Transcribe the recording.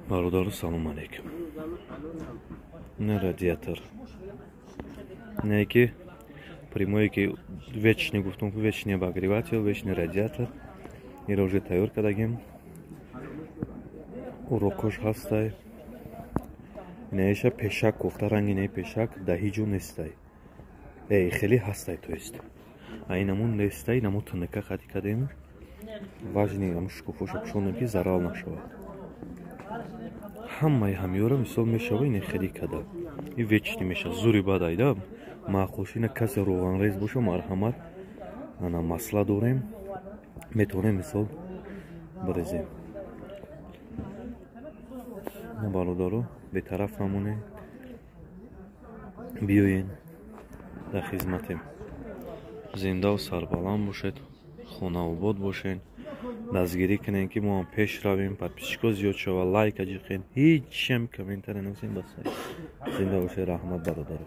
Бародару салом алейкум. Не радиатор. Некий прямой, вечный, гуфтум, вечный обогреватель, вечный радиатор. Ира уже тайор кадагим. Урокош хастай. Неша пешак, кофтаранги не пешак, дахиджу нестай. Хели хастай, то есть. А инамун нестай, намут нека хати кадем. Важный амшкуфоша пшонки зарал нашего. Хаммай хамиора мисол мешава ин хели када. И вечный меша зури бадай да. Маъхушина касе роғанрез боша марҳамат. Ана масла дорем. Метонем мисол барезем. Бародару бетараф намоне. Биёен дар хизматем. Зиндаву сарбаланд бошед. Хонаобод бошен. Дастгирӣ кунем ки мо ҳам пеш равем. Подписчикҳо зиёд шава, лайк аҷиқен. Ҳеҷ шам комментария нависем. Зинда бошед. Раҳмат бародару.